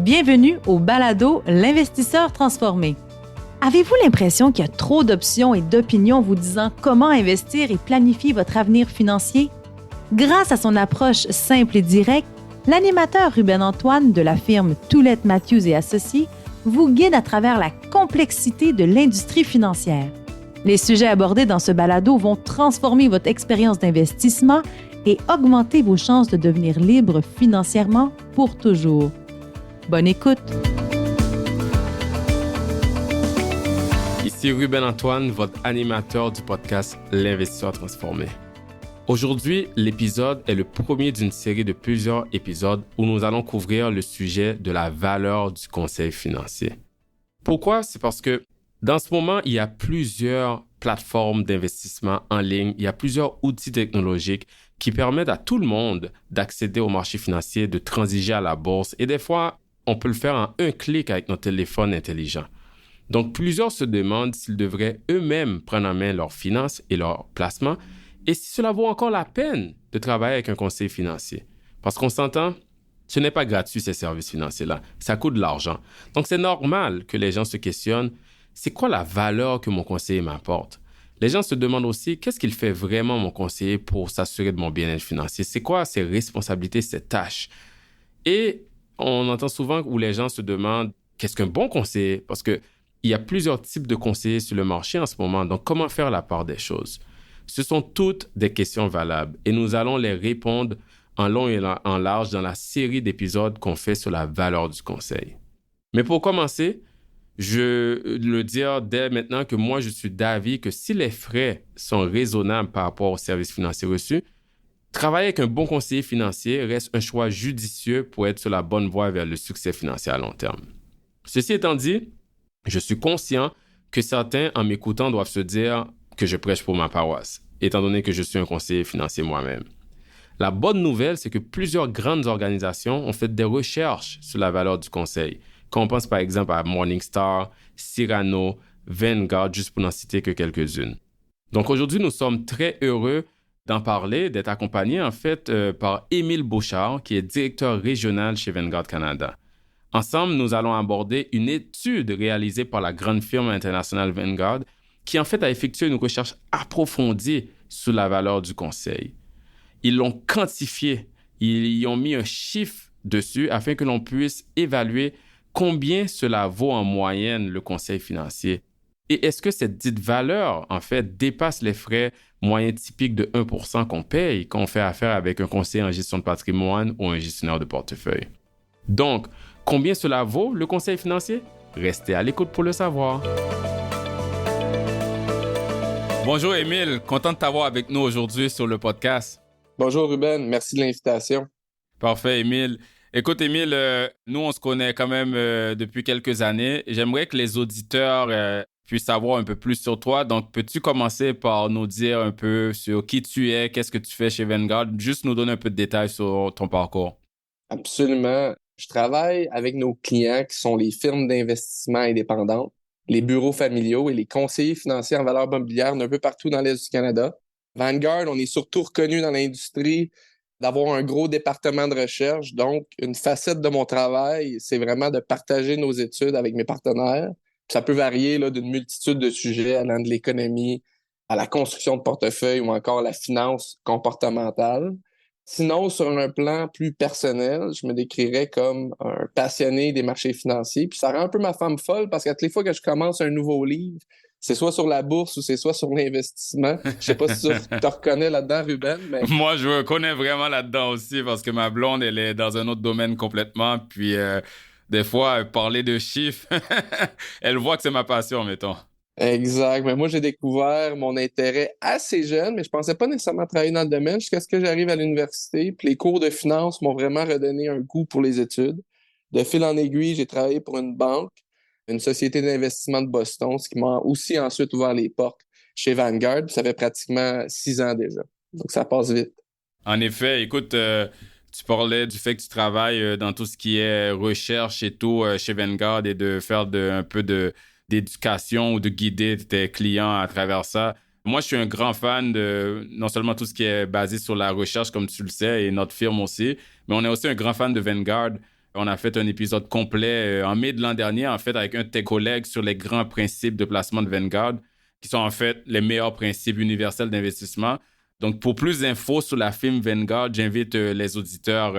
Bienvenue au balado L'investisseur transformé. Avez-vous l'impression qu'il y a trop d'options et d'opinions vous disant comment investir et planifier votre avenir financier? Grâce à son approche simple et directe, l'animateur Ruben Antoine de la firme Toulette Matthews et Associés vous guide à travers la complexité de l'industrie financière. Les sujets abordés dans ce balado vont transformer votre expérience d'investissement et augmenter vos chances de devenir libre financièrement pour toujours. Bonne écoute! Ici Ruben Antoine, votre animateur du podcast L'investisseur transformé. Aujourd'hui, l'épisode est le premier d'une série de plusieurs épisodes où nous allons couvrir le sujet de la valeur du conseil financier. Pourquoi? C'est parce que dans ce moment, il y a plusieurs plateformes d'investissement en ligne, il y a plusieurs outils technologiques qui permettent à tout le monde d'accéder au marché financier, de transiger à la bourse et des fois, on peut le faire en un clic avec notre téléphone intelligent. Donc, plusieurs se demandent s'ils devraient eux-mêmes prendre en main leurs finances et leurs placements et si cela vaut encore la peine de travailler avec un conseiller financier. Parce qu'on s'entend, ce n'est pas gratuit ces services financiers-là, ça coûte de l'argent. Donc, c'est normal que les gens se questionnent, c'est quoi la valeur que mon conseiller m'apporte? Les gens se demandent aussi, qu'est-ce qu'il fait vraiment mon conseiller pour s'assurer de mon bien-être financier? C'est quoi ses responsabilités, ses tâches? Et on entend souvent où les gens se demandent, qu'est-ce qu'un bon conseiller? Parce qu'il y a plusieurs types de conseillers sur le marché en ce moment, donc comment faire la part des choses? Ce sont toutes des questions valables et nous allons les répondre en long et en large dans la série d'épisodes qu'on fait sur la valeur du conseil. Mais pour commencer, je le dire dès maintenant que moi, je suis d'avis que si les frais sont raisonnables par rapport aux services financiers reçus, travailler avec un bon conseiller financier reste un choix judicieux pour être sur la bonne voie vers le succès financier à long terme. Ceci étant dit, je suis conscient que certains, en m'écoutant, doivent se dire que je prêche pour ma paroisse, étant donné que je suis un conseiller financier moi-même. La bonne nouvelle, c'est que plusieurs grandes organisations ont fait des recherches sur la valeur du conseil. Quand on pense par exemple à Morningstar, Cyrano, Vanguard, juste pour n'en citer que quelques-unes. Donc aujourd'hui, nous sommes très heureux d'en parler, d'être accompagnés en fait par Émile Beauchard, qui est directeur régional chez Vanguard Canada. Ensemble, nous allons aborder une étude réalisée par la grande firme internationale Vanguard, qui en fait a effectué une recherche approfondie sur la valeur du conseil. Ils l'ont quantifié, ils y ont mis un chiffre dessus afin que l'on puisse évaluer combien cela vaut en moyenne le conseil financier. Et est-ce que cette dite valeur, en fait, dépasse les frais moyens typiques de 1% qu'on paye quand on fait affaire avec un conseiller en gestion de patrimoine ou un gestionnaire de portefeuille? Donc, combien cela vaut le conseil financier? Restez à l'écoute pour le savoir. Bonjour Émile, content de t'avoir avec nous aujourd'hui sur le podcast. Bonjour Ruben, merci de l'invitation. Parfait Émile. Écoute Émile, nous on se connaît quand même depuis quelques années. J'aimerais que les auditeurs puissent savoir un peu plus sur toi. Donc, peux-tu commencer par nous dire un peu sur qui tu es, qu'est-ce que tu fais chez Vanguard? Juste nous donner un peu de détails sur ton parcours. Absolument. Je travaille avec nos clients qui sont les firmes d'investissement indépendantes, les bureaux familiaux et les conseillers financiers en valeur mobilière d'un peu partout dans l'Est du Canada. Vanguard, on est surtout reconnu dans l'industrie d'avoir un gros département de recherche. Donc, une facette de mon travail, c'est vraiment de partager nos études avec mes partenaires. Ça peut varier là, d'une multitude de sujets allant de l'économie à la construction de portefeuille ou encore la finance comportementale. Sinon, sur un plan plus personnel, je me décrirais comme un passionné des marchés financiers. Puis ça rend un peu ma femme folle parce qu'à toutes les fois que je commence un nouveau livre, c'est soit sur la bourse ou c'est soit sur l'investissement. Je sais pas si tu te reconnais là-dedans, Ruben. Mais... Moi, je me connais vraiment là-dedans aussi parce que ma blonde, elle est dans un autre domaine complètement. Puis des fois, parler de chiffres, elle voit que c'est ma passion, mettons. Exact. Mais moi, j'ai découvert mon intérêt assez jeune, mais je pensais pas nécessairement travailler dans le domaine jusqu'à ce que j'arrive à l'université. Puis les cours de finance m'ont vraiment redonné un goût pour les études. De fil en aiguille, j'ai travaillé pour une banque, une société d'investissement de Boston, ce qui m'a aussi ensuite ouvert les portes chez Vanguard. Ça fait pratiquement 6 ans déjà. Donc, ça passe vite. En effet, écoute, tu parlais du fait que tu travailles dans tout ce qui est recherche et tout chez Vanguard et de faire un peu d'éducation ou de guider tes clients à travers ça. Moi, je suis un grand fan de non seulement tout ce qui est basé sur la recherche, comme tu le sais, et notre firme aussi, mais on est aussi un grand fan de Vanguard. On a fait un épisode complet en mai de l'an dernier, en fait, avec un de tes collègues sur les grands principes de placement de Vanguard, qui sont en fait les meilleurs principes universels d'investissement. Donc, pour plus d'infos sur la firme Vanguard, j'invite les auditeurs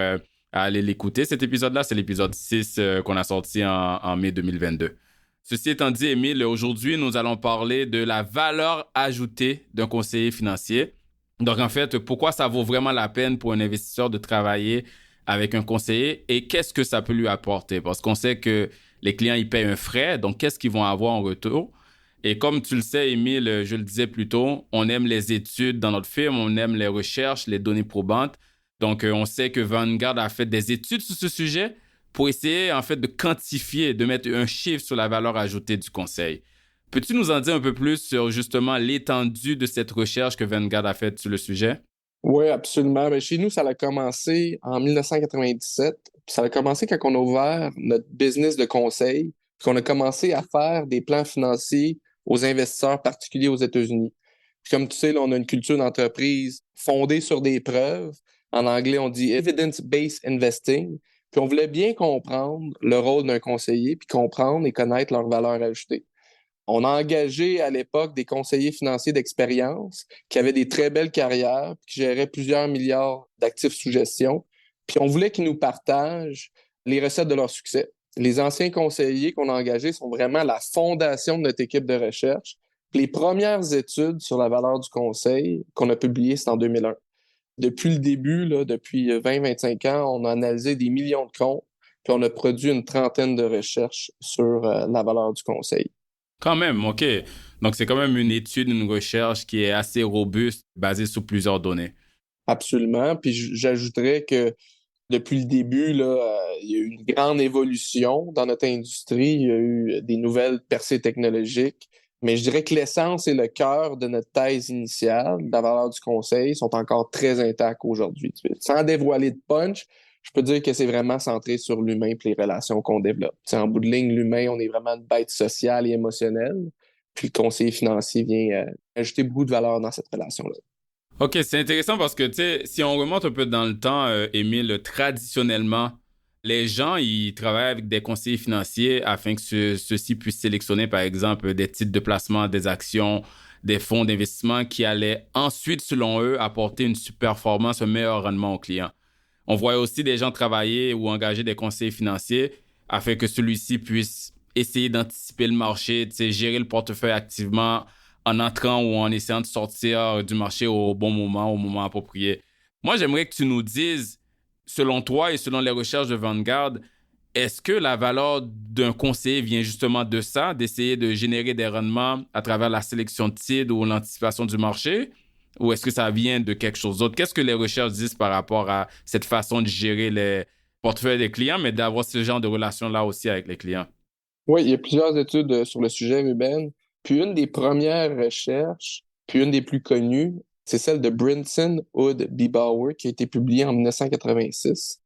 à aller l'écouter. Cet épisode-là, c'est l'épisode 6 qu'on a sorti en mai 2022. Ceci étant dit, Émile, aujourd'hui, nous allons parler de la valeur ajoutée d'un conseiller financier. Donc, en fait, pourquoi ça vaut vraiment la peine pour un investisseur de travailler avec un conseiller et qu'est-ce que ça peut lui apporter? Parce qu'on sait que les clients, ils payent un frais, donc qu'est-ce qu'ils vont avoir en retour? Et comme tu le sais, Émile, je le disais plus tôt, on aime les études dans notre firme, on aime les recherches, les données probantes. Donc, on sait que Vanguard a fait des études sur ce sujet pour essayer, en fait, de quantifier, de mettre un chiffre sur la valeur ajoutée du conseil. Peux-tu nous en dire un peu plus sur, justement, l'étendue de cette recherche que Vanguard a faite sur le sujet? Oui, absolument. Ben, chez nous, ça a commencé en 1997. Puis ça a commencé quand on a ouvert notre business de conseil, puis qu'on a commencé à faire des plans financiers aux investisseurs particuliers aux États-Unis. Puis comme tu sais, là, on a une culture d'entreprise fondée sur des preuves. En anglais, on dit evidence-based investing. Puis on voulait bien comprendre le rôle d'un conseiller, puis comprendre et connaître leur valeur ajoutée. On a engagé à l'époque des conseillers financiers d'expérience qui avaient des très belles carrières, puis qui géraient plusieurs milliards d'actifs sous gestion. Puis on voulait qu'ils nous partagent les recettes de leur succès. Les anciens conseillers qu'on a engagés sont vraiment la fondation de notre équipe de recherche. Les premières études sur la valeur du conseil qu'on a publiées, c'est en 2001. Depuis le début, là, depuis 20-25 ans, on a analysé des millions de comptes, puis on a produit une trentaine de recherches sur la valeur du conseil. Quand même, OK. Donc, c'est quand même une étude, une recherche qui est assez robuste, basée sur plusieurs données. Absolument. Puis j'ajouterais que depuis le début, là, il y a eu une grande évolution dans notre industrie. Il y a eu des nouvelles percées technologiques. Mais je dirais que l'essence et le cœur de notre thèse initiale, la valeur du conseil, sont encore très intacts aujourd'hui. Sans dévoiler de punch, je peux dire que c'est vraiment centré sur l'humain et les relations qu'on développe. T'sais, en bout de ligne, l'humain, on est vraiment une bête sociale et émotionnelle. Puis le conseiller financier vient ajouter beaucoup de valeur dans cette relation-là. OK, c'est intéressant parce que, tu sais, si on remonte un peu dans le temps, Émile, traditionnellement, les gens, ils travaillent avec des conseillers financiers afin que ceux-ci puissent sélectionner, par exemple, des titres de placement, des actions, des fonds d'investissement qui allaient ensuite, selon eux, apporter une super performance, un meilleur rendement aux clients. On voit aussi des gens travailler ou engager des conseillers financiers afin que celui-ci puisse essayer d'anticiper le marché, tu sais, gérer le portefeuille activement en entrant ou en essayant de sortir du marché au bon moment, au moment approprié. Moi, j'aimerais que tu nous dises, selon toi et selon les recherches de Vanguard, est-ce que la valeur d'un conseiller vient justement de ça, d'essayer de générer des rendements à travers la sélection de titres ou l'anticipation du marché? Ou est-ce que ça vient de quelque chose d'autre? Qu'est-ce que les recherches disent par rapport à cette façon de gérer les portefeuilles des clients, mais d'avoir ce genre de relation-là aussi avec les clients? Oui, il y a plusieurs études sur le sujet, Ruben. Puis une des premières recherches, puis une des plus connues, c'est celle de Brinson, Hood, Biebauer, qui a été publiée en 1986.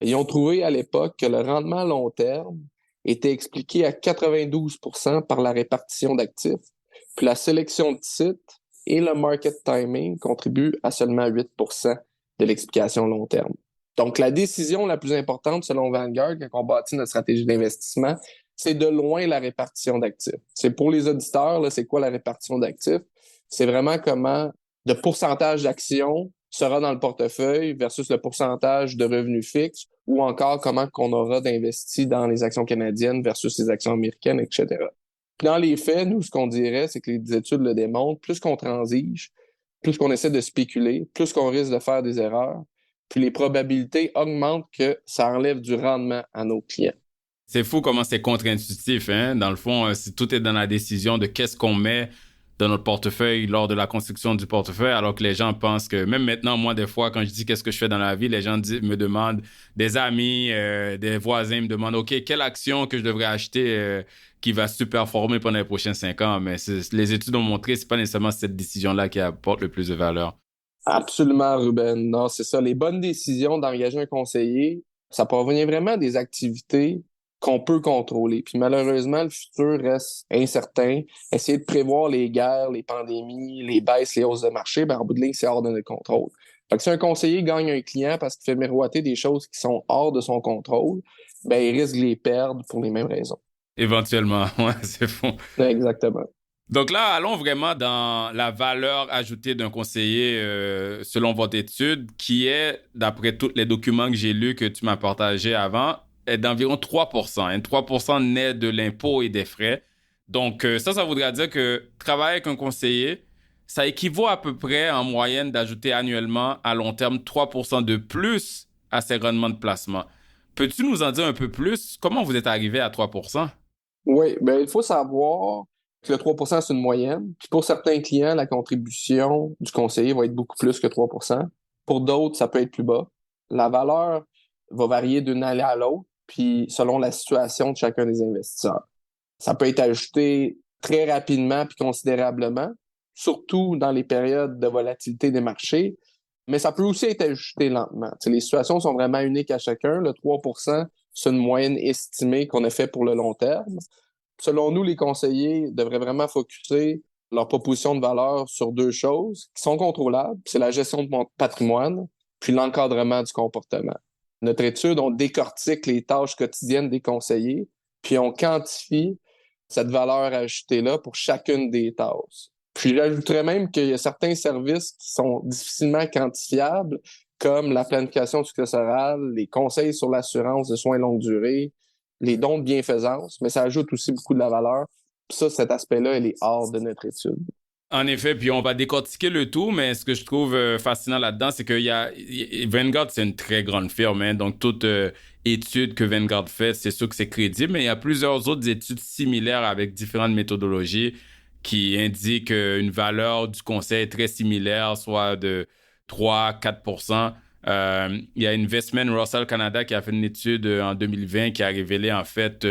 Ils ont trouvé à l'époque que le rendement à long terme était expliqué à 92% par la répartition d'actifs, puis la sélection de titres et le market timing contribuent à seulement 8% de l'explication long terme. Donc, la décision la plus importante, selon Vanguard, quand on bâtit notre stratégie d'investissement, c'est de loin la répartition d'actifs. C'est pour les auditeurs, là, c'est quoi la répartition d'actifs? C'est vraiment comment le pourcentage d'actions sera dans le portefeuille versus le pourcentage de revenus fixes ou encore comment qu'on aura d'investis dans les actions canadiennes versus les actions américaines, etc. Puis dans les faits, nous, ce qu'on dirait, c'est que les études le démontrent, plus qu'on transige, plus qu'on essaie de spéculer, plus qu'on risque de faire des erreurs, puis les probabilités augmentent que ça enlève du rendement à nos clients. C'est fou comment c'est contre-intuitif, hein? Dans le fond, tout est dans la décision de qu'est-ce qu'on met dans notre portefeuille lors de la construction du portefeuille, alors que les gens pensent que, même maintenant, moi, des fois, quand je dis qu'est-ce que je fais dans la vie, les gens me demandent, des amis, des voisins me demandent, OK, quelle action que je devrais acheter qui va super performer pendant les prochains 5 ans? Mais les études ont montré que c'est pas nécessairement cette décision-là qui apporte le plus de valeur. Absolument, Ruben. Non, c'est ça. Les bonnes décisions d'engager un conseiller, ça provient vraiment des activités qu'on peut contrôler. Puis malheureusement, le futur reste incertain. Essayer de prévoir les guerres, les pandémies, les baisses, les hausses de marché, ben, en bout de ligne, c'est hors de notre contrôle. Fait que si un conseiller gagne un client parce qu'il fait miroiter des choses qui sont hors de son contrôle, ben, il risque de les perdre pour les mêmes raisons. Éventuellement, ouais, c'est fou. Exactement. Donc là, allons vraiment dans la valeur ajoutée d'un conseiller selon votre étude, qui est, d'après tous les documents que j'ai lus que tu m'as partagés avant, est d'environ 3%. Et 3% net de l'impôt et des frais. Donc ça voudrait dire que travailler avec un conseiller, ça équivaut à peu près en moyenne d'ajouter annuellement à long terme 3% de plus à ses rendements de placement. Peux-tu nous en dire un peu plus? Comment vous êtes arrivé à 3%? Oui, ben, il faut savoir que le 3%, c'est une moyenne. Puis pour certains clients, la contribution du conseiller va être beaucoup plus que 3%. Pour d'autres, ça peut être plus bas. La valeur va varier d'une année à l'autre, puis selon la situation de chacun des investisseurs. Ça peut être ajouté très rapidement puis considérablement, surtout dans les périodes de volatilité des marchés, mais ça peut aussi être ajusté lentement. T'sais, les situations sont vraiment uniques à chacun. Le 3%, c'est une moyenne estimée qu'on a fait pour le long terme. Selon nous, les conseillers devraient vraiment focuser leur proposition de valeur sur deux choses qui sont contrôlables. C'est la gestion de mon patrimoine, puis l'encadrement du comportement. Notre étude, on décortique les tâches quotidiennes des conseillers, puis on quantifie cette valeur ajoutée-là pour chacune des tâches. Puis j'ajouterais même qu'il y a certains services qui sont difficilement quantifiables, comme la planification successorale, les conseils sur l'assurance de soins longue durée, les dons de bienfaisance, mais ça ajoute aussi beaucoup de la valeur. Puis ça, cet aspect-là, il est hors de notre étude. En effet, puis on va décortiquer le tout, mais ce que je trouve fascinant là-dedans, c'est qu'il y a Vanguard, c'est une très grande firme, hein, donc toute étude que Vanguard fait, c'est sûr que c'est crédible, mais il y a plusieurs autres études similaires avec différentes méthodologies qui indiquent une valeur du conseil très similaire, soit de 3-4%. Il y a Investment Russell Canada qui a fait une étude en 2020 qui a révélé en fait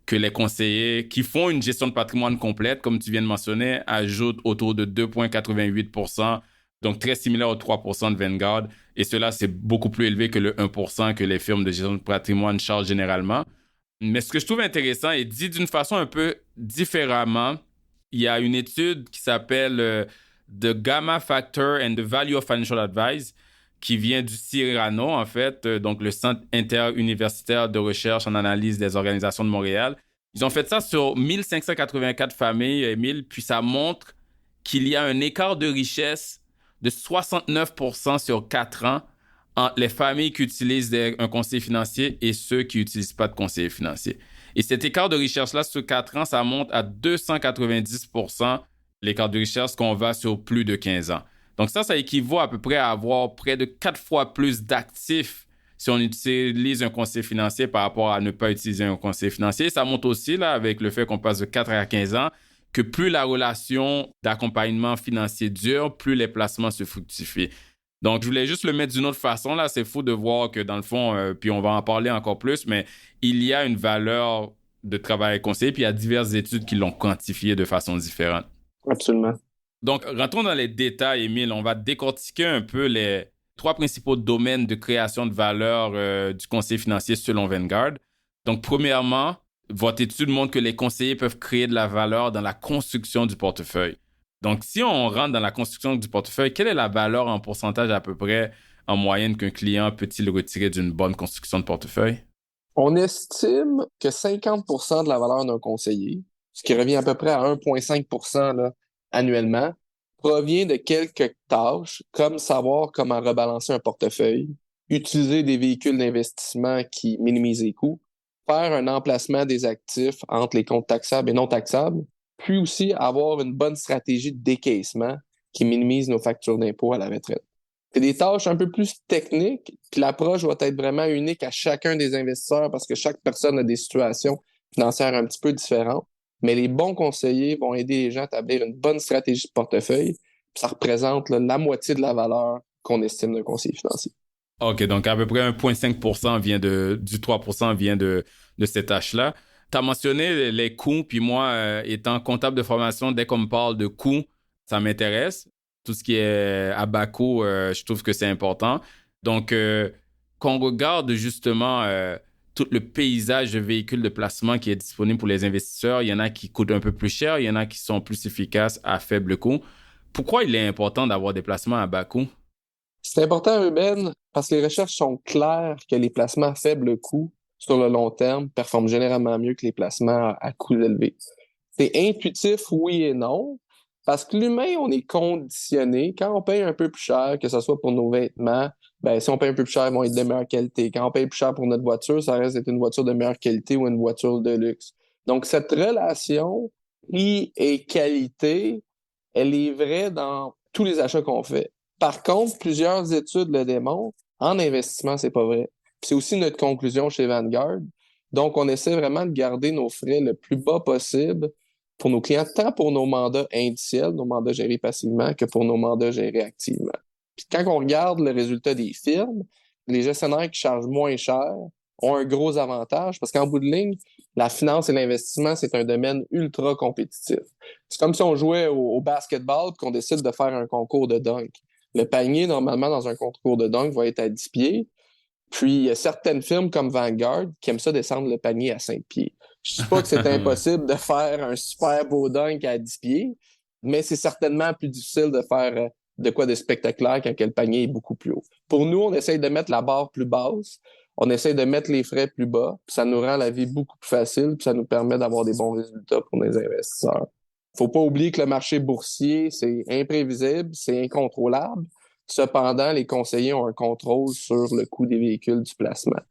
que les conseillers qui font une gestion de patrimoine complète, comme tu viens de mentionner, ajoutent autour de 2,88%, donc très similaire aux 3% de Vanguard. Et cela, c'est beaucoup plus élevé que le 1% que les firmes de gestion de patrimoine chargent généralement. Mais ce que je trouve intéressant et dit d'une façon un peu différemment, il y a une étude qui s'appelle The Gamma Factor and the Value of Financial Advice, qui vient du Cyrano, en fait, donc le Centre interuniversitaire de recherche en analyse des organisations de Montréal. Ils ont fait ça sur 1584 familles, Émile, puis ça montre qu'il y a un écart de richesse de 69% sur 4 ans entre les familles qui utilisent un conseiller financier et ceux qui n'utilisent pas de conseiller financier. Et cet écart de richesse-là, sur 4 ans, ça monte à 290%, l'écart de richesse qu'on va sur plus de 15 ans. Donc ça équivaut à peu près à avoir près de 4 fois plus d'actifs si on utilise un conseiller financier par rapport à ne pas utiliser un conseiller financier. Ça montre aussi, là, avec le fait qu'on passe de 4 à 15 ans, que plus la relation d'accompagnement financier dure, plus les placements se fructifient. Donc, je voulais juste le mettre d'une autre façon. Là, c'est fou de voir que dans le fond, puis on va en parler encore plus, mais il y a une valeur de travail conseiller, puis il y a diverses études qui l'ont quantifié de façon différente. Absolument. Donc, rentrons dans les détails, Émile. On va décortiquer un peu les 3 principaux domaines de création de valeur du conseiller financier selon Vanguard. Donc, premièrement, votre étude montre que les conseillers peuvent créer de la valeur dans la construction du portefeuille. Donc, si on rentre dans la construction du portefeuille, quelle est la valeur en pourcentage à peu près en moyenne qu'un client peut-il retirer d'une bonne construction de portefeuille? On estime que 50% de la valeur d'un conseiller, ce qui revient à peu près à 1,5% là, annuellement, provient de quelques tâches comme savoir comment rebalancer un portefeuille, utiliser des véhicules d'investissement qui minimisent les coûts, faire un emplacement des actifs entre les comptes taxables et non taxables, puis aussi avoir une bonne stratégie de décaissement qui minimise nos factures d'impôt à la retraite. C'est des tâches un peu plus techniques, puis l'approche doit être vraiment unique à chacun des investisseurs parce que chaque personne a des situations financières un petit peu différentes. Mais les bons conseillers vont aider les gens à établir une bonne stratégie de portefeuille, puis ça représente là, la moitié de la valeur qu'on estime d'un conseiller financier. OK, donc à peu près 1,5% du 3% vient de cette tâche-là. Tu as mentionné les coûts, puis moi, étant comptable de formation, dès qu'on me parle de coûts, ça m'intéresse. Tout ce qui est à bas coût, je trouve que c'est important. Donc, qu'on regarde justement tout le paysage de véhicules de placement qui est disponible pour les investisseurs, il y en a qui coûtent un peu plus cher, il y en a qui sont plus efficaces à faible coût. Pourquoi il est important d'avoir des placements à bas coût? C'est important, Ruben, parce que les recherches sont claires que les placements à faible coût sur le long terme performent généralement mieux que les placements à coûts élevés. C'est intuitif, oui et non, parce que l'humain, on est conditionné. Quand on paye un peu plus cher, que ce soit pour nos vêtements, ben, si on paye un peu plus cher, ils vont être de meilleure qualité. Quand on paye plus cher pour notre voiture, ça reste d'être une voiture de meilleure qualité ou une voiture de luxe. Donc, cette relation prix et qualité, elle est vraie dans tous les achats qu'on fait. Par contre, plusieurs études le démontrent. En investissement, c'est pas vrai. Puis c'est aussi notre conclusion chez Vanguard. Donc, on essaie vraiment de garder nos frais le plus bas possible pour nos clients, tant pour nos mandats indiciels, nos mandats gérés passivement, que pour nos mandats gérés activement. Puis quand on regarde le résultat des firmes, les gestionnaires qui chargent moins cher ont un gros avantage parce qu'en bout de ligne, la finance et l'investissement, c'est un domaine ultra compétitif. C'est comme si on jouait au basketball et qu'on décide de faire un concours de dunk. Le panier, normalement, dans un concours de dunk, va être à 10 pieds. Puis, il y a certaines firmes comme Vanguard qui aiment ça descendre le panier à 5 pieds. Je ne dis pas que c'est impossible de faire un super beau dunk à 10 pieds, mais c'est certainement plus difficile de faire de quoi de spectaculaire quand le panier est beaucoup plus haut. Pour nous, on essaye de mettre la barre plus basse, on essaye de mettre les frais plus bas, puis ça nous rend la vie beaucoup plus facile, puis ça nous permet d'avoir des bons résultats pour les investisseurs. Faut pas oublier que le marché boursier, c'est imprévisible, c'est incontrôlable. Cependant, les conseillers ont un contrôle sur le coût des véhicules du placement.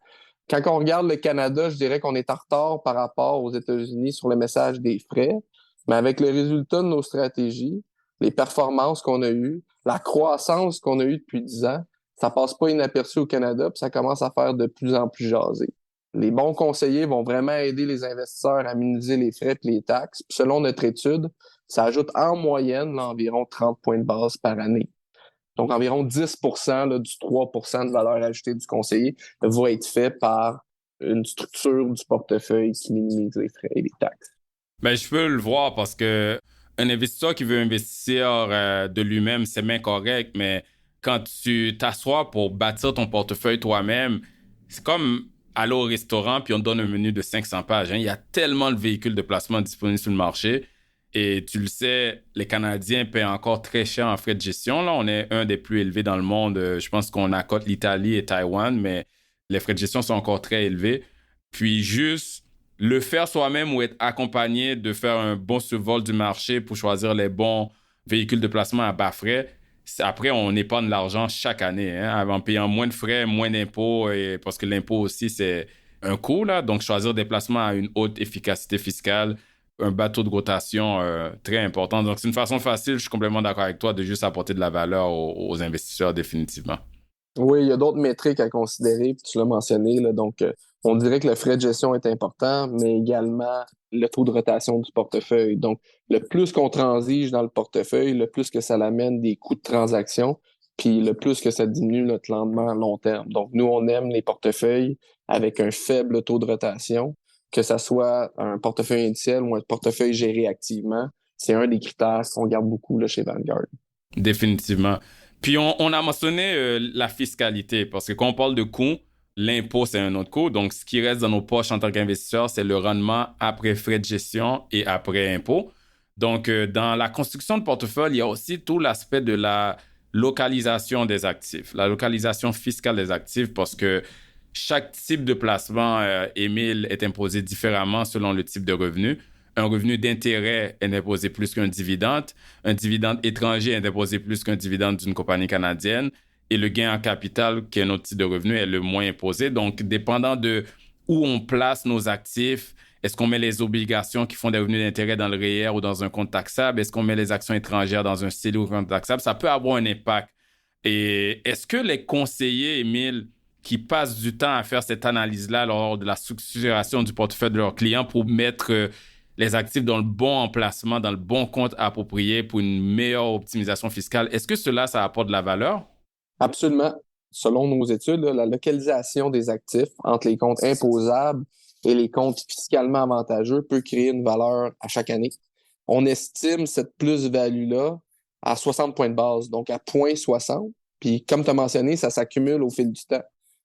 Quand on regarde le Canada, je dirais qu'on est en retard par rapport aux États-Unis sur le message des frais, mais avec le résultat de nos stratégies, les performances qu'on a eues, la croissance qu'on a eue depuis 10 ans, ça passe pas inaperçu au Canada, puis ça commence à faire de plus en plus jaser. Les bons conseillers vont vraiment aider les investisseurs à minimiser les frais et les taxes. Puis selon notre étude, ça ajoute en moyenne là, environ 30 points de base par année. Donc, environ 10% là, du 3% de valeur ajoutée du conseiller va être fait par une structure du portefeuille qui minimise les frais et les taxes. Ben, je peux le voir parce que un investisseur qui veut investir de lui-même, c'est bien correct, mais quand tu t'assois pour bâtir ton portefeuille toi-même, c'est comme aller au restaurant puis on te donne un menu de 500 pages. Hein. Il y a tellement de véhicules de placement disponibles sur le marché. Et tu le sais, les Canadiens paient encore très cher en frais de gestion. Là, on est un des plus élevés dans le monde. Je pense qu'on accote l'Italie et Taïwan, mais les frais de gestion sont encore très élevés. Puis juste le faire soi-même ou être accompagné de faire un bon survol du marché pour choisir les bons véhicules de placement à bas frais, après, on épargne de l'argent chaque année, hein, en payant moins de frais, moins d'impôts, parce que l'impôt aussi, c'est un coût, là. Donc, choisir des placements à une haute efficacité fiscale, un bateau de rotation très important. Donc, c'est une façon facile, je suis complètement d'accord avec toi, de juste apporter de la valeur aux investisseurs définitivement. Oui, il y a d'autres métriques à considérer, puis tu l'as mentionné. Là, donc, on dirait que le frais de gestion est important, mais également le taux de rotation du portefeuille. Donc, le plus qu'on transige dans le portefeuille, le plus que ça l'amène des coûts de transaction, puis le plus que ça diminue notre rendement à long terme. Donc, nous, on aime les portefeuilles avec un faible taux de rotation, que ça soit un portefeuille indiciel ou un portefeuille géré activement. C'est un des critères qu'on garde beaucoup là, chez Vanguard. Définitivement. Puis, on a mentionné la fiscalité, parce que quand on parle de coûts, l'impôt, c'est un autre coût. Donc, ce qui reste dans nos poches en tant qu'investisseur, c'est le rendement après frais de gestion et après impôt. Donc, dans la construction de portefeuille, il y a aussi tout l'aspect de la localisation des actifs, la localisation fiscale des actifs, parce que chaque type de placement, Émile, est imposé différemment selon le type de revenu. Un revenu d'intérêt est imposé plus qu'un dividende. Un dividende étranger est imposé plus qu'un dividende d'une compagnie canadienne. Et le gain en capital, qui est un autre type de revenu, est le moins imposé. Donc, dépendant de où on place nos actifs, est-ce qu'on met les obligations qui font des revenus d'intérêt dans le REER ou dans un compte taxable? Est-ce qu'on met les actions étrangères dans un CELI ou un compte taxable? Ça peut avoir un impact. Et est-ce que les conseillers, Émile, qui passent du temps à faire cette analyse-là lors de la structuration du portefeuille de leurs clients pour mettre les actifs dans le bon emplacement, dans le bon compte approprié pour une meilleure optimisation fiscale, est-ce que cela, ça apporte de la valeur? Absolument. Selon nos études, là, la localisation des actifs entre les comptes imposables et les comptes fiscalement avantageux peut créer une valeur à chaque année. On estime cette plus-value-là à 60 points de base, donc à 0,60. Puis, comme tu as mentionné, ça s'accumule au fil du temps.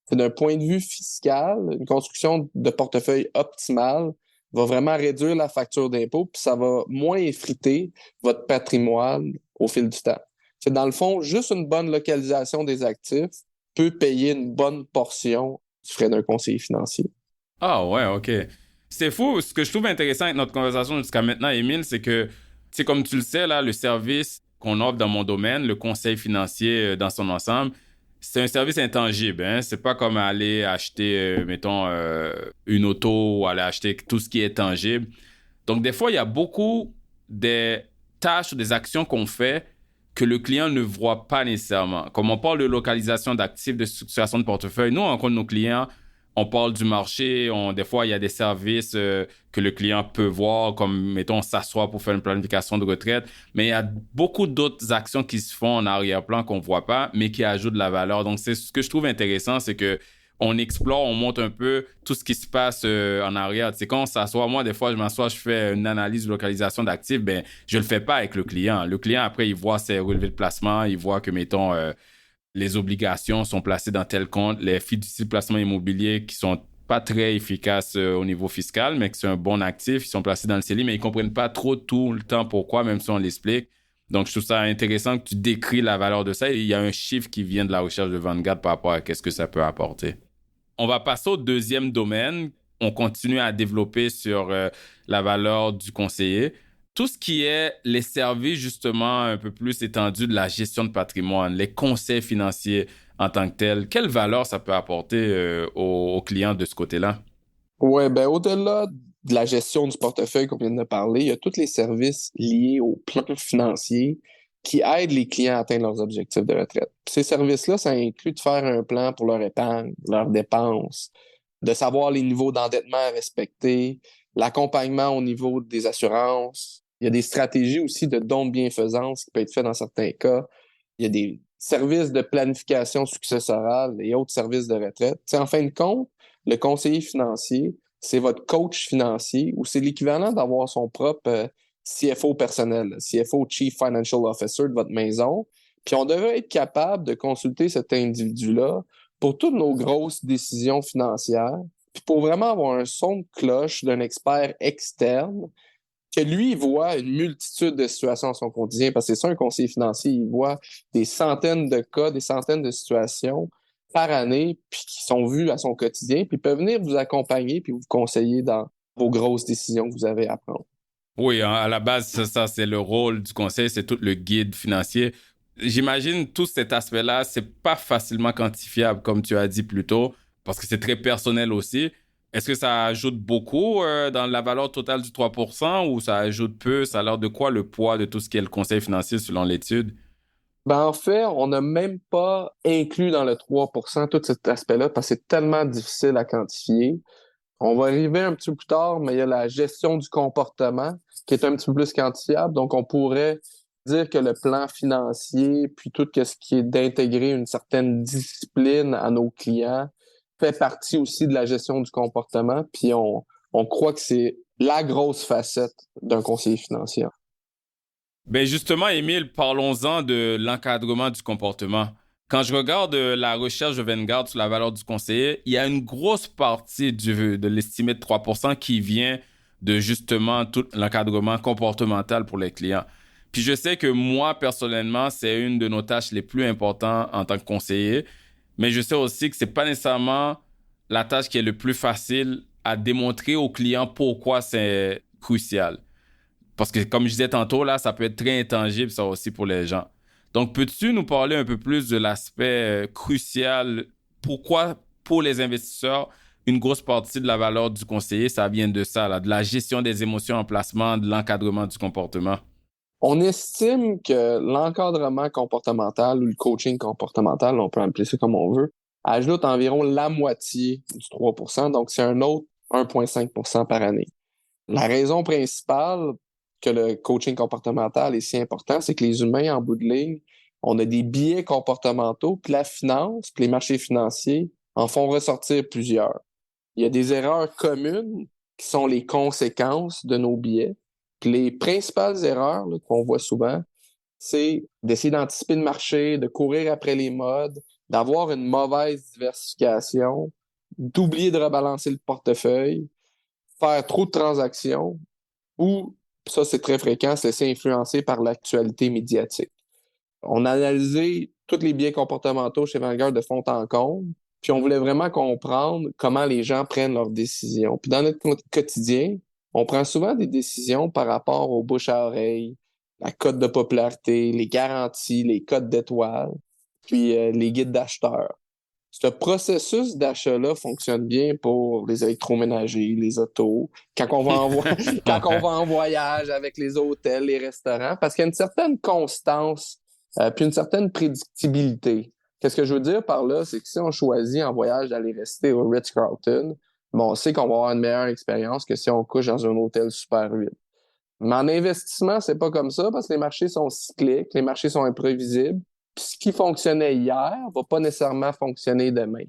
C'est d'un point de vue fiscal, une construction de portefeuille optimale va vraiment réduire la facture d'impôt, puis ça va moins effriter votre patrimoine au fil du temps. C'est dans le fond, juste une bonne localisation des actifs peut payer une bonne portion du frais d'un conseiller financier. Ah ouais, OK. C'est fou. Ce que je trouve intéressant avec notre conversation jusqu'à maintenant, Émile, c'est que, c'est comme tu le sais, là, le service qu'on offre dans mon domaine, le conseil financier dans son ensemble, c'est un service intangible. Hein? C'est pas comme aller acheter, mettons, une auto ou aller acheter tout ce qui est tangible. Donc, des fois, il y a beaucoup des tâches ou des actions qu'on fait que le client ne voit pas nécessairement. Comme on parle de localisation d'actifs, de structuration de portefeuille, nous, on rencontre nos clients, on parle du marché, des fois, il y a des services que le client peut voir, comme, mettons, s'asseoir pour faire une planification de retraite. Mais il y a beaucoup d'autres actions qui se font en arrière-plan qu'on ne voit pas, mais qui ajoutent de la valeur. Donc, c'est ce que je trouve intéressant, c'est que on explore, on montre un peu tout ce qui se passe en arrière. C'est quand on s'assoit, moi, des fois, je m'assois, je fais une analyse de localisation d'actifs, ben, je le fais pas avec le client. Le client, après, il voit ses relevés de placement, il voit que, mettons, les obligations sont placées dans tel compte, les fiducies de placement immobilier qui sont pas très efficaces au niveau fiscal, mais qui sont un bon actif, ils sont placés dans le CELI, mais ils comprennent pas trop tout le temps pourquoi, même si on l'explique. Donc, je trouve ça intéressant que tu décris la valeur de ça. Et il y a un chiffre qui vient de la recherche de Vanguard par rapport à qu'est-ce que ça peut apporter. On va passer au deuxième domaine. On continue à développer sur la valeur du conseiller. Tout ce qui est les services, justement, un peu plus étendus de la gestion de patrimoine, les conseils financiers en tant que tels, quelle valeur ça peut apporter aux clients de ce côté-là? Oui, ben au-delà de la gestion du portefeuille qu'on vient de parler, il y a tous les services liés au plan financier qui aident les clients à atteindre leurs objectifs de retraite. Puis ces services-là, ça inclut de faire un plan pour leur épargne, leurs dépenses, de savoir les niveaux d'endettement à respecter, l'accompagnement au niveau des assurances. Il y a des stratégies aussi de dons de bienfaisance qui peuvent être faites dans certains cas. Il y a des services de planification successorale et autres services de retraite. T'sais, en fin de compte, le conseiller financier, c'est votre coach financier ou c'est l'équivalent d'avoir son propre CFO personnel, CFO, Chief Financial Officer de votre maison. Puis on devrait être capable de consulter cet individu-là pour toutes nos grosses décisions financières, puis pour vraiment avoir un son de cloche d'un expert externe que lui voit une multitude de situations dans son quotidien, parce que c'est ça un conseiller financier, il voit des centaines de cas, des centaines de situations par année, puis qui sont vues à son quotidien, puis il peut venir vous accompagner puis vous conseiller dans vos grosses décisions que vous avez à prendre. Oui, à la base, ça, c'est le rôle du conseil, c'est tout le guide financier. J'imagine tout cet aspect-là, c'est pas facilement quantifiable, comme tu as dit plus tôt, parce que c'est très personnel aussi. Est-ce que ça ajoute beaucoup dans la valeur totale du 3% ou ça ajoute peu? Ça a l'air de quoi le poids de tout ce qui est le conseil financier selon l'étude? Ben, en fait, on n'a même pas inclus dans le 3% tout cet aspect-là parce que c'est tellement difficile à quantifier. On va arriver un petit peu plus tard, mais il y a la gestion du comportement qui est un petit peu plus quantifiable. Donc, on pourrait dire que le plan financier, puis tout ce qui est d'intégrer une certaine discipline à nos clients, fait partie aussi de la gestion du comportement. Puis on croit que c'est la grosse facette d'un conseiller financier. Ben justement, Émile, parlons-en de l'encadrement du comportement. Quand je regarde la recherche de Vanguard sur la valeur du conseiller, il y a une grosse partie de l'estimé de 3% qui vient de justement tout l'encadrement comportemental pour les clients. Puis je sais que moi, personnellement, c'est une de nos tâches les plus importantes en tant que conseiller, mais je sais aussi que c'est pas nécessairement la tâche qui est le plus facile à démontrer aux clients pourquoi c'est crucial. Parce que, comme je disais tantôt, là, ça peut être très intangible, ça aussi, pour les gens. Donc, peux-tu nous parler un peu plus de l'aspect crucial? Pourquoi, pour les investisseurs, une grosse partie de la valeur du conseiller, ça vient de ça, là, de la gestion des émotions en placement, de l'encadrement du comportement? On estime que l'encadrement comportemental ou le coaching comportemental, on peut appeler ça comme on veut, ajoute environ la moitié du 3%, donc c'est un autre 1,5% par année. La raison principale que le coaching comportemental est si important, c'est que les humains, en bout de ligne, on a des biais comportementaux, puis la finance, puis les marchés financiers en font ressortir plusieurs. Il y a des erreurs communes qui sont les conséquences de nos biais. Puis les principales erreurs là, qu'on voit souvent, c'est d'essayer d'anticiper le marché, de courir après les modes, d'avoir une mauvaise diversification, d'oublier de rebalancer le portefeuille, faire trop de transactions ou, ça c'est très fréquent, se laisser influencer par l'actualité médiatique. On a analysé tous les biais comportementaux chez Vanguard de fond en comble, puis on voulait vraiment comprendre comment les gens prennent leurs décisions. Puis dans notre quotidien, on prend souvent des décisions par rapport au bouche à oreille, la cote de popularité, les garanties, les codes d'étoiles, puis les guides d'acheteurs. Ce processus d'achat-là fonctionne bien pour les électroménagers, les autos, quand on va quand on va en voyage avec les hôtels, les restaurants, parce qu'il y a une certaine constance, puis une certaine prédictibilité. Qu'est-ce que je veux dire par là? C'est que si on choisit en voyage d'aller rester au Ritz-Carlton, bon, on sait qu'on va avoir une meilleure expérience que si on couche dans un hôtel Super 8. Mais en investissement, c'est pas comme ça parce que les marchés sont cycliques, les marchés sont imprévisibles. Puis ce qui fonctionnait hier va pas nécessairement fonctionner demain.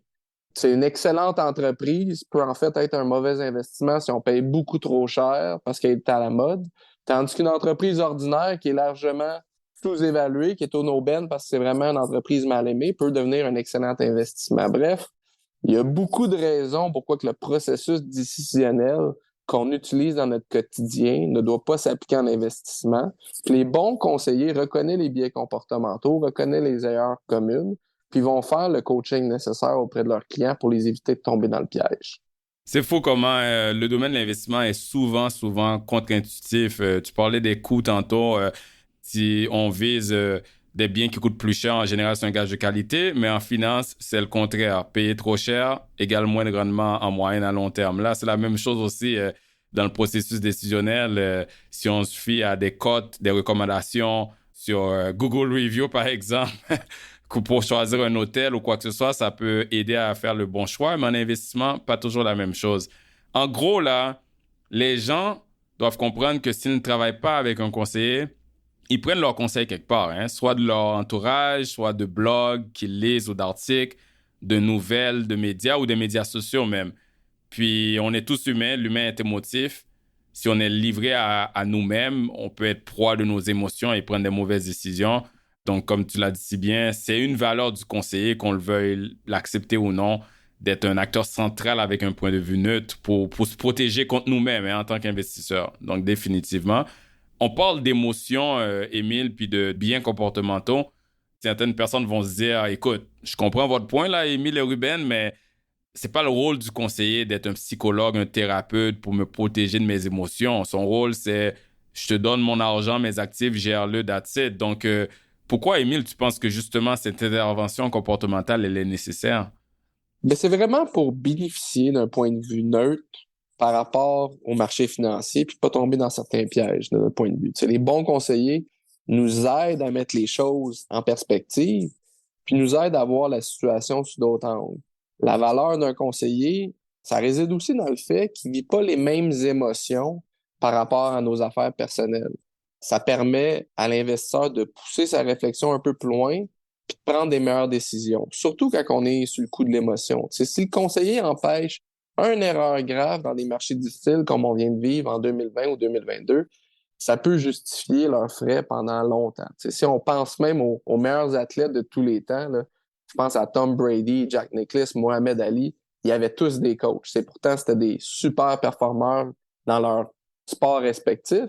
C'est une excellente entreprise, peut en fait être un mauvais investissement si on paye beaucoup trop cher parce qu'elle est à la mode. Tandis qu'une entreprise ordinaire qui est largement sous-évaluée, qui est au no-ben parce que c'est vraiment une entreprise mal aimée, peut devenir un excellent investissement. Bref, il y a beaucoup de raisons pourquoi que le processus décisionnel qu'on utilise dans notre quotidien ne doit pas s'appliquer en investissement. Puis les bons conseillers reconnaissent les biais comportementaux, reconnaissent les erreurs communes, puis vont faire le coaching nécessaire auprès de leurs clients pour les éviter de tomber dans le piège. C'est fou comment le domaine de l'investissement est souvent contre-intuitif. Tu parlais des coûts tantôt. Si on vise des biens qui coûtent plus cher, en général, c'est un gage de qualité, mais en finance, c'est le contraire. Payer trop cher égale moins de rendement en moyenne à long terme. Là, c'est la même chose aussi dans le processus décisionnel. Si on se fie à des cotes, des recommandations sur Google Review, par exemple, pour choisir un hôtel ou quoi que ce soit, ça peut aider à faire le bon choix, mais en investissement, pas toujours la même chose. En gros, là, les gens doivent comprendre que s'ils ne travaillent pas avec un conseiller, ils prennent leurs conseils quelque part, hein, soit de leur entourage, soit de blogs qu'ils lisent ou d'articles, de nouvelles, de médias ou des médias sociaux même. Puis, on est tous humains, l'humain est émotif. Si on est livré à nous-mêmes, on peut être proie de nos émotions et prendre des mauvaises décisions. Donc, comme tu l'as dit si bien, c'est une valeur du conseiller, qu'on le veuille l'accepter ou non, d'être un acteur central avec un point de vue neutre pour se protéger contre nous-mêmes hein, en tant qu'investisseur. Donc, définitivement. On parle d'émotions, Émile, puis de biens comportementaux. Certaines personnes vont se dire, écoute, je comprends votre point là, Émile et Ruben, mais c'est pas le rôle du conseiller d'être un psychologue, un thérapeute pour me protéger de mes émotions. Son rôle, c'est, je te donne mon argent, mes actifs, gère-le, that's it. Donc, pourquoi, Émile, tu penses que justement cette intervention comportementale, elle est nécessaire? Mais c'est vraiment pour bénéficier d'un point de vue neutre par rapport au marché financier, puis pas tomber dans certains pièges de notre point de vue. Tu sais, les bons conseillers nous aident à mettre les choses en perspective, puis nous aident à voir la situation sous d'autres angles. La valeur d'un conseiller, ça réside aussi dans le fait qu'il ne vit pas les mêmes émotions par rapport à nos affaires personnelles. Ça permet à l'investisseur de pousser sa réflexion un peu plus loin puis de prendre des meilleures décisions, surtout quand on est sur le coup de l'émotion. Tu sais, si le conseiller empêche une erreur grave dans des marchés difficiles comme on vient de vivre en 2020 ou 2022, ça peut justifier leurs frais pendant longtemps. Tu sais, si on pense même aux meilleurs athlètes de tous les temps, là, je pense à Tom Brady, Jack Nicklaus, Mohamed Ali, ils avaient tous des coachs. Pourtant, c'était des super performeurs dans leur sport respectif,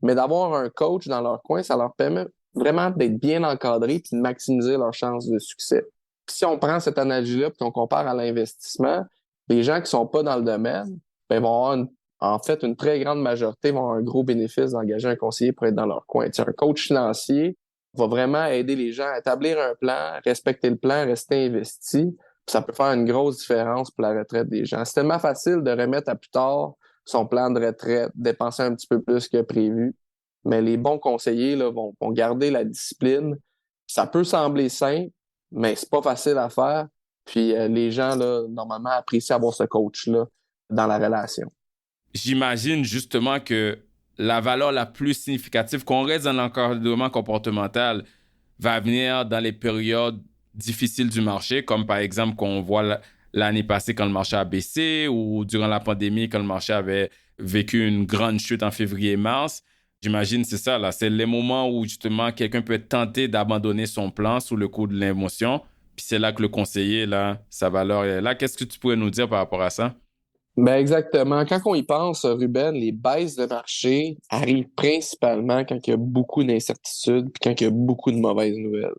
mais d'avoir un coach dans leur coin, ça leur permet vraiment d'être bien encadrés et de maximiser leurs chances de succès. Puis si on prend cette analogie-là et qu'on compare à l'investissement, les gens qui sont pas dans le domaine ben, vont avoir en fait une très grande majorité vont avoir un gros bénéfice d'engager un conseiller pour être dans leur coin. Tu sais, un coach financier va vraiment aider les gens à établir un plan, respecter le plan, rester investi. Ça peut faire une grosse différence pour la retraite des gens. C'est tellement facile de remettre à plus tard son plan de retraite, dépenser un petit peu plus que prévu. Mais les bons conseillers là, vont garder la discipline. Ça peut sembler simple, mais c'est pas facile à faire. Puis les gens, là, normalement, apprécient avoir ce coach-là dans la relation. J'imagine justement que la valeur la plus significative, qu'on reste dans l'encadrement comportemental, va venir dans les périodes difficiles du marché, comme par exemple qu'on voit l'année passée quand le marché a baissé ou durant la pandémie quand le marché avait vécu une grande chute en février-mars. J'imagine c'est ça, là. C'est les moments où justement quelqu'un peut être tenté d'abandonner son plan sous le coup de l'émotion. Puis c'est là que le conseiller, là, sa valeur est là. Qu'est-ce que tu pourrais nous dire par rapport à ça? Ben exactement. Quand on y pense, Ruben, les baisses de marché arrivent principalement quand il y a beaucoup d'incertitudes puis quand il y a beaucoup de mauvaises nouvelles.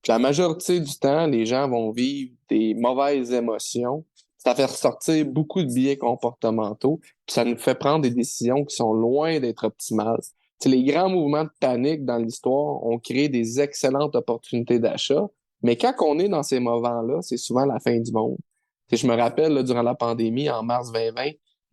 Puis la majorité du temps, les gens vont vivre des mauvaises émotions. Ça fait ressortir beaucoup de biais comportementaux, puis ça nous fait prendre des décisions qui sont loin d'être optimales. Tu sais, les grands mouvements de panique dans l'histoire ont créé des excellentes opportunités d'achat, mais quand on est dans ces moments-là, c'est souvent la fin du monde. Tu sais, je me rappelle, là, durant la pandémie, en mars 2020,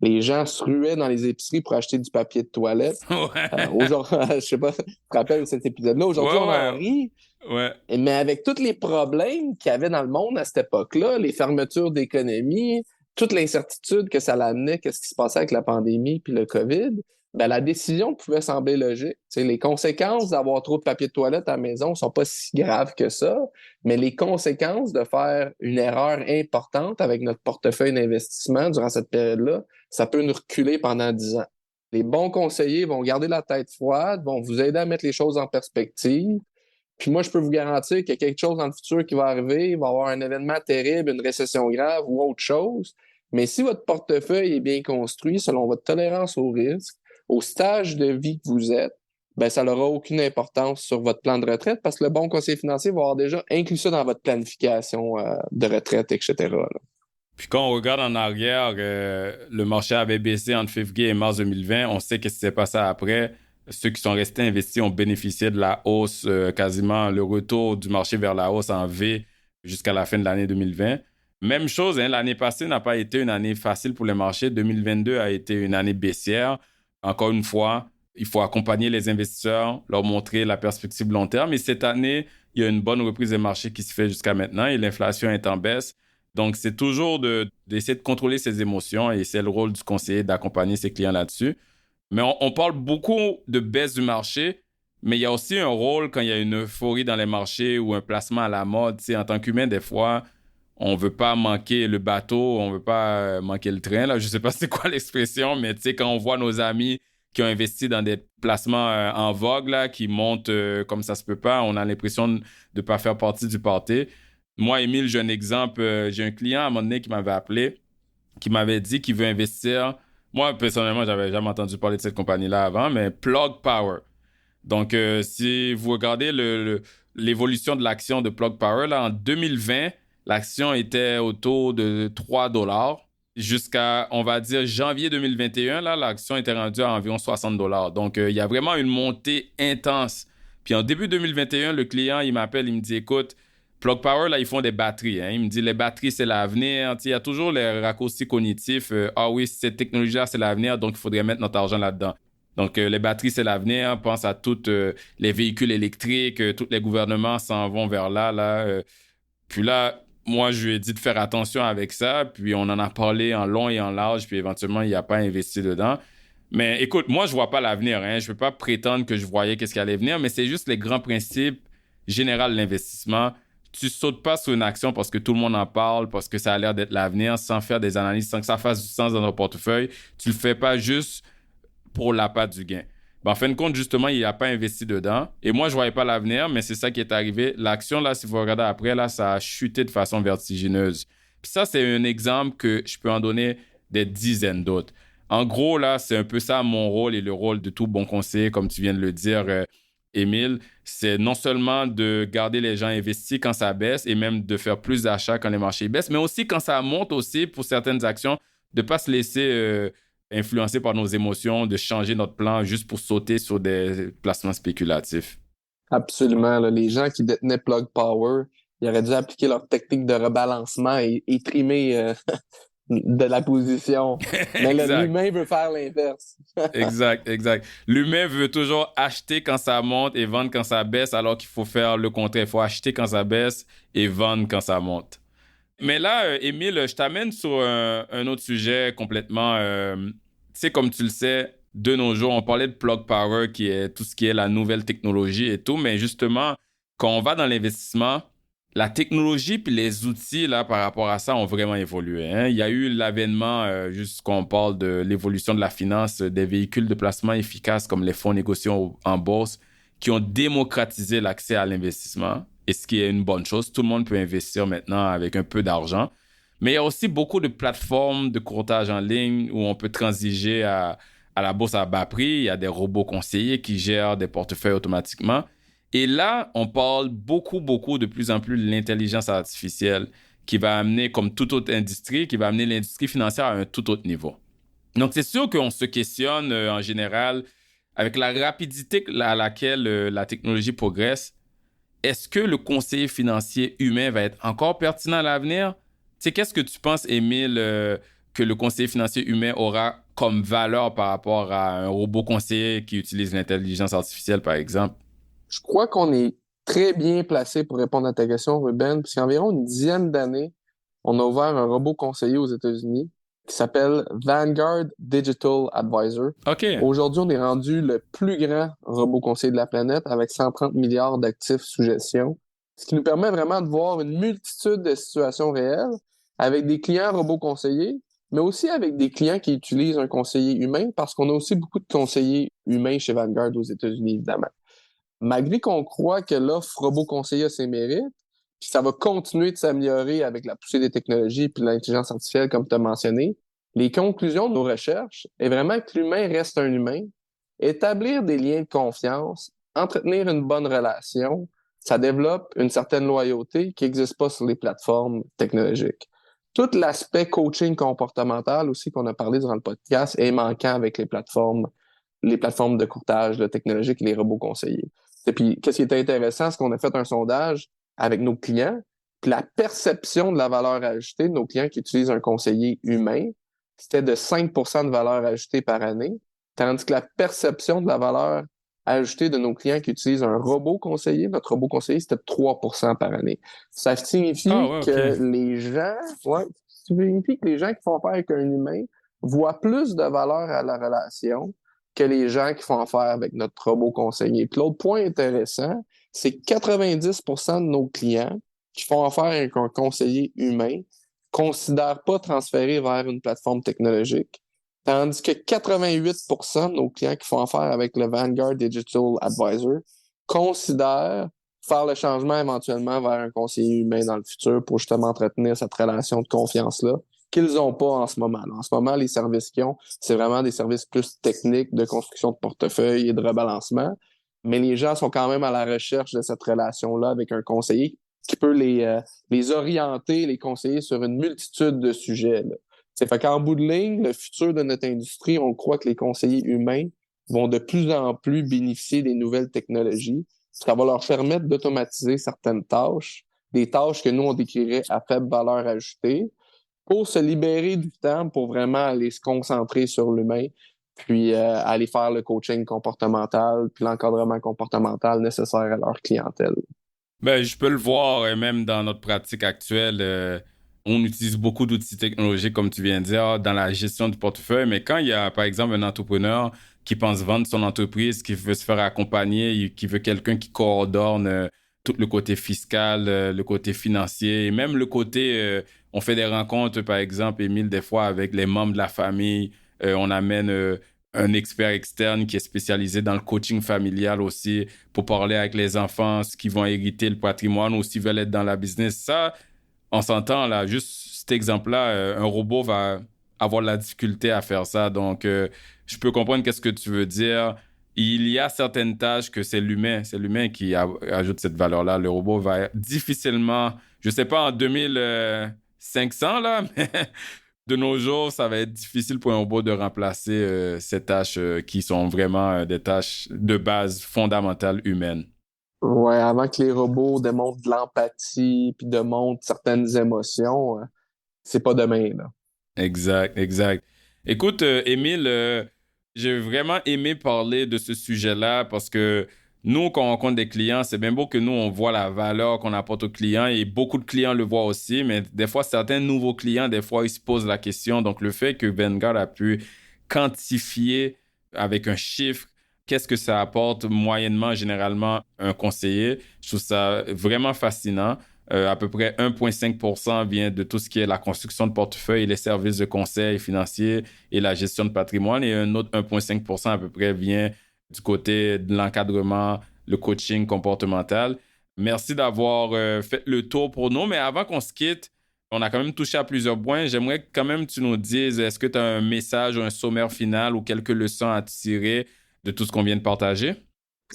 les gens se ruaient dans les épiceries pour acheter du papier de toilette. Ouais. Aujourd'hui, je sais pas, tu te rappelles de cet épisode-là. Aujourd'hui, Ouais, on en ouais. rit, Ouais. mais avec tous les problèmes qu'il y avait dans le monde à cette époque-là, les fermetures d'économies, toute l'incertitude que ça l'amenait, qu'est-ce qui se passait avec la pandémie puis le COVID, ben, la décision pouvait sembler logique. Tu sais, les conséquences d'avoir trop de papier de toilette à la maison sont pas si graves que ça, mais les conséquences de faire une erreur importante avec notre portefeuille d'investissement durant cette période-là, ça peut nous reculer pendant 10 ans. Les bons conseillers vont garder la tête froide, vont vous aider à mettre les choses en perspective, puis moi, je peux vous garantir qu'il y a quelque chose dans le futur qui va arriver. Il va y avoir un événement terrible, une récession grave ou autre chose. Mais si votre portefeuille est bien construit selon votre tolérance au risque, au stage de vie que vous êtes, ben ça n'aura aucune importance sur votre plan de retraite parce que le bon conseiller financier va avoir déjà inclus ça dans votre planification de retraite, etc. là. Puis quand on regarde en arrière, le marché avait baissé entre février et mars 2020. On sait qu'est-ce qui s'est passé après. Ceux qui sont restés investis ont bénéficié de la hausse, quasiment le retour du marché vers la hausse en V jusqu'à la fin de l'année 2020. Même chose, hein, l'année passée n'a pas été une année facile pour les marchés. 2022 a été une année baissière. Encore une fois, il faut accompagner les investisseurs, leur montrer la perspective long terme. Et cette année, il y a une bonne reprise des marchés qui se fait jusqu'à maintenant et l'inflation est en baisse. Donc, c'est toujours d'essayer de contrôler ses émotions et c'est le rôle du conseiller d'accompagner ses clients là-dessus. Mais on parle beaucoup de baisse du marché, mais il y a aussi un rôle quand il y a une euphorie dans les marchés ou un placement à la mode. Tu sais, en tant qu'humain, des fois, on ne veut pas manquer le bateau, on ne veut pas manquer le train. Là. Je ne sais pas c'est quoi l'expression, mais tu sais, quand on voit nos amis qui ont investi dans des placements en vogue, là, qui montent comme ça se peut pas, on a l'impression de ne pas faire partie du party. Moi, Émile, j'ai un exemple. J'ai un client à un moment donné qui m'avait appelé, qui m'avait dit qu'il veut investir. Moi, personnellement, j'avais jamais entendu parler de cette compagnie-là avant, mais Plug Power. Donc, si vous regardez l'évolution de l'action de Plug Power, là, en 2020, l'action était autour de 3 dollars. Jusqu'à, on va dire, janvier 2021, là, l'action était rendue à environ 60 dollars. Donc, il y a vraiment une montée intense. Puis en début 2021, le client, il m'appelle, il me dit, écoute, Plug Power, là, ils font des batteries. Hein. Il me dit, les batteries, c'est l'avenir. Il y a toujours les raccourcis cognitifs. Ah oui, cette technologie-là, c'est l'avenir, donc il faudrait mettre notre argent là-dedans. Donc, les batteries, c'est l'avenir. Pense à tous les véhicules électriques. Tous les gouvernements s'en vont vers là. Puis là, moi, je lui ai dit de faire attention avec ça. Puis on en a parlé en long et en large. Puis éventuellement, il n'a pas investi dedans. Mais écoute, moi, je ne vois pas l'avenir. Hein. Je ne peux pas prétendre que je voyais qu'est-ce qui allait venir. Mais c'est juste les grands principes généraux de l'investissement. Tu sautes pas sur une action parce que tout le monde en parle, parce que ça a l'air d'être l'avenir, sans faire des analyses, sans que ça fasse du sens dans ton portefeuille. Tu le fais pas juste pour l'appât du gain. Ben, en fin de compte, justement, il n'a pas investi dedans. Et moi, je voyais pas l'avenir, mais c'est ça qui est arrivé. L'action, là, si vous regardez après, là, ça a chuté de façon vertigineuse. Puis ça, c'est un exemple que je peux en donner des dizaines d'autres. En gros, là, c'est un peu ça mon rôle et le rôle de tout bon conseiller, comme tu viens de le dire, Émile, c'est non seulement de garder les gens investis quand ça baisse et même de faire plus d'achats quand les marchés baissent, mais aussi quand ça monte aussi pour certaines actions, de ne pas se laisser influencer par nos émotions, de changer notre plan juste pour sauter sur des placements spéculatifs. Absolument. Là, les gens qui détenaient Plug Power, ils auraient dû appliquer leur technique de rebalancement et trimer de la position. Mais là, Exact. l'humain veut faire l'inverse. Exact. L'humain veut toujours acheter quand ça monte et vendre quand ça baisse, alors qu'il faut faire le contraire. Il faut acheter quand ça baisse et vendre quand ça monte. Mais là, Émile, je t'amène sur un autre sujet complètement... tu sais, comme tu le sais, de nos jours, on parlait de Plug Power, qui est tout ce qui est la nouvelle technologie et tout, mais justement, quand on va dans l'investissement, la technologie puis les outils là par rapport à ça ont vraiment évolué. Hein? Il y a eu l'avènement, juste quand on parle de l'évolution de la finance, des véhicules de placement efficaces comme les fonds négociés en bourse qui ont démocratisé l'accès à l'investissement. Et ce qui est une bonne chose, tout le monde peut investir maintenant avec un peu d'argent. Mais il y a aussi beaucoup de plateformes de courtage en ligne où on peut transiger à la bourse à bas prix. Il y a des robots conseillers qui gèrent des portefeuilles automatiquement. Et là, on parle beaucoup de plus en plus de l'intelligence artificielle qui va amener, comme toute autre industrie, qui va amener l'industrie financière à un tout autre niveau. Donc, c'est sûr qu'on se questionne en général avec la rapidité à laquelle la technologie progresse. Est-ce que le conseiller financier humain va être encore pertinent à l'avenir? Tu sais, qu'est-ce que tu penses, Émile, que le conseiller financier humain aura comme valeur par rapport à un robot conseiller qui utilise l'intelligence artificielle, par exemple? Je crois qu'on est très bien placé pour répondre à ta question, Ruben, puisqu'environ une dizaine d'années, on a ouvert un robot conseiller aux États-Unis qui s'appelle Vanguard Digital Advisor. OK. Aujourd'hui, on est rendu le plus grand robot conseiller de la planète avec 130 milliards d'actifs sous gestion, ce qui nous permet vraiment de voir une multitude de situations réelles avec des clients robots conseillers, mais aussi avec des clients qui utilisent un conseiller humain parce qu'on a aussi beaucoup de conseillers humains chez Vanguard aux États-Unis, évidemment. Malgré qu'on croit que l'offre robot conseiller a ses mérites, puis ça va continuer de s'améliorer avec la poussée des technologies puis l'intelligence artificielle, comme tu as mentionné, les conclusions de nos recherches est vraiment que l'humain reste un humain. Établir des liens de confiance, entretenir une bonne relation, ça développe une certaine loyauté qui n'existe pas sur les plateformes technologiques. Tout l'aspect coaching comportemental aussi qu'on a parlé durant le podcast est manquant avec les plateformes de courtage technologique et les robots conseillers. Et puis, qu'est-ce qui est intéressant, c'est qu'on a fait un sondage avec nos clients, puis la perception de la valeur ajoutée de nos clients qui utilisent un conseiller humain, c'était de 5 de valeur ajoutée par année, tandis que la perception de la valeur ajoutée de nos clients qui utilisent un robot conseiller, notre robot conseiller, c'était de 3 par année. Ça signifie que les gens qui font affaire avec un humain voient plus de valeur à la relation que les gens qui font affaire avec notre robot conseiller. Puis l'autre point intéressant, c'est que 90% de nos clients qui font affaire avec un conseiller humain ne considèrent pas transférer vers une plateforme technologique, tandis que 88% de nos clients qui font affaire avec le Vanguard Digital Advisor considèrent faire le changement éventuellement vers un conseiller humain dans le futur pour justement entretenir cette relation de confiance-là qu'ils n'ont pas en ce moment. En ce moment, les services qu'ils ont, c'est vraiment des services plus techniques de construction de portefeuille et de rebalancement. Mais les gens sont quand même à la recherche de cette relation-là avec un conseiller qui peut les orienter, les conseiller sur une multitude de sujets. C'est fait qu'en bout de ligne, le futur de notre industrie, on croit que les conseillers humains vont de plus en plus bénéficier des nouvelles technologies. Ça va leur permettre d'automatiser certaines tâches, des tâches que nous, on décrirait à faible valeur ajoutée, pour se libérer du temps pour vraiment aller se concentrer sur l'humain, puis aller faire le coaching comportemental, puis l'encadrement comportemental nécessaire à leur clientèle. Ben, je peux le voir, et même dans notre pratique actuelle, on utilise beaucoup d'outils technologiques, comme tu viens de dire, dans la gestion du portefeuille, mais quand il y a, par exemple, un entrepreneur qui pense vendre son entreprise, qui veut se faire accompagner, qui veut quelqu'un qui coordonne tout le côté fiscal, le côté financier, et même le côté... on fait des rencontres, par exemple, Émile, des fois, avec les membres de la famille. On amène un expert externe qui est spécialisé dans le coaching familial aussi pour parler avec les enfants, ce qui vont hériter le patrimoine ou s'ils veulent être dans la business. Ça, on s'entend, là, juste cet exemple-là, un robot va avoir de la difficulté à faire ça. Donc, je peux comprendre qu'est-ce que tu veux dire. Il y a certaines tâches que c'est l'humain qui ajoute cette valeur-là. Le robot va difficilement, je sais pas, en 2500, là, mais de nos jours, ça va être difficile pour un robot de remplacer ces tâches qui sont vraiment des tâches de base fondamentales humaines. Ouais, avant que les robots démontrent de l'empathie puis démontrent certaines émotions, c'est pas demain, là. Exact. Écoute, Émile, j'ai vraiment aimé parler de ce sujet-là parce que nous, quand on rencontre des clients, c'est bien beau que nous, on voit la valeur qu'on apporte aux clients et beaucoup de clients le voient aussi, mais des fois, certains nouveaux clients, des fois, ils se posent la question. Donc, le fait que Vanguard a pu quantifier avec un chiffre qu'est-ce que ça apporte moyennement, généralement, un conseiller, je trouve ça vraiment fascinant. À peu près 1,5% vient de tout ce qui est la construction de portefeuille, les services de conseil financier et la gestion de patrimoine. Et un autre 1,5% à peu près vient du côté de l'encadrement, le coaching comportemental. Merci d'avoir fait le tour pour nous. Mais avant qu'on se quitte, On a quand même touché à plusieurs points. J'aimerais quand même que tu nous dises, est-ce que tu as un message ou un sommaire final ou quelques leçons à tirer de tout ce qu'on vient de partager?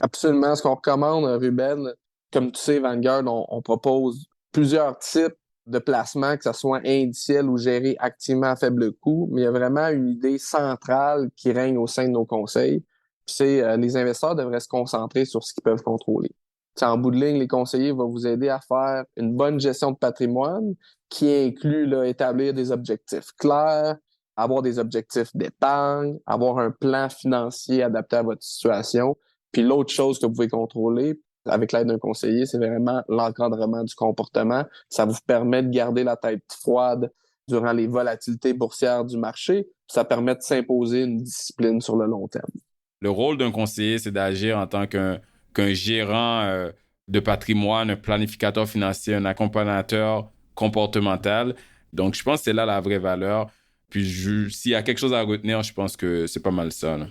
Absolument. Ce qu'on recommande, Ruben, comme tu sais, Vanguard, on propose plusieurs types de placements, que ce soit indiciel ou géré activement à faible coût, mais il y a vraiment une idée centrale qui règne au sein de nos conseils. C'est les investisseurs devraient se concentrer sur ce qu'ils peuvent contrôler. T'sais, en bout de ligne, les conseillers vont vous aider à faire une bonne gestion de patrimoine qui inclut là, établir des objectifs clairs, avoir des objectifs d'épargne, avoir un plan financier adapté à votre situation. Puis l'autre chose que vous pouvez contrôler avec l'aide d'un conseiller, c'est vraiment l'encadrement du comportement. Ça vous permet de garder la tête froide durant les volatilités boursières du marché. Ça permet de s'imposer une discipline sur le long terme. Le rôle d'un conseiller, c'est d'agir en tant qu'un gérant de patrimoine, un planificateur financier, un accompagnateur comportemental. Donc, je pense que c'est là la vraie valeur. Puis, s'il y a quelque chose à retenir, je pense que c'est pas mal ça, là.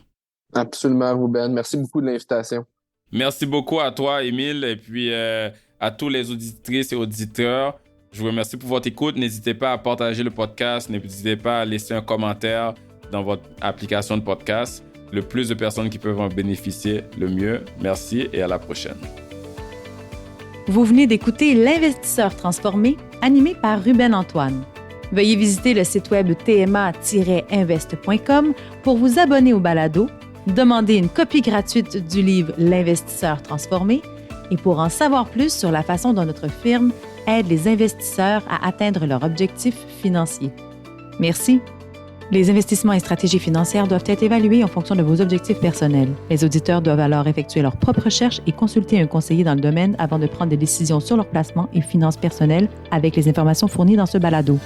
Absolument, Ruben. Merci beaucoup de l'invitation. Merci beaucoup à toi, Émile, et puis à tous les auditrices et auditeurs. Je vous remercie pour votre écoute. N'hésitez pas à partager le podcast. N'hésitez pas à laisser un commentaire dans votre application de podcast. Le plus de personnes qui peuvent en bénéficier, le mieux. Merci et à la prochaine. Vous venez d'écouter L'Investisseur transformé, animé par Ruben Antoine. Veuillez visiter le site web tma-invest.com pour vous abonner au balado, demander une copie gratuite du livre L'Investisseur transformé et pour en savoir plus sur la façon dont notre firme aide les investisseurs à atteindre leurs objectifs financiers. Merci. Les investissements et stratégies financières doivent être évalués en fonction de vos objectifs personnels. Les auditeurs doivent alors effectuer leurs propres recherches et consulter un conseiller dans le domaine avant de prendre des décisions sur leur placement et finances personnelles avec les informations fournies dans ce balado.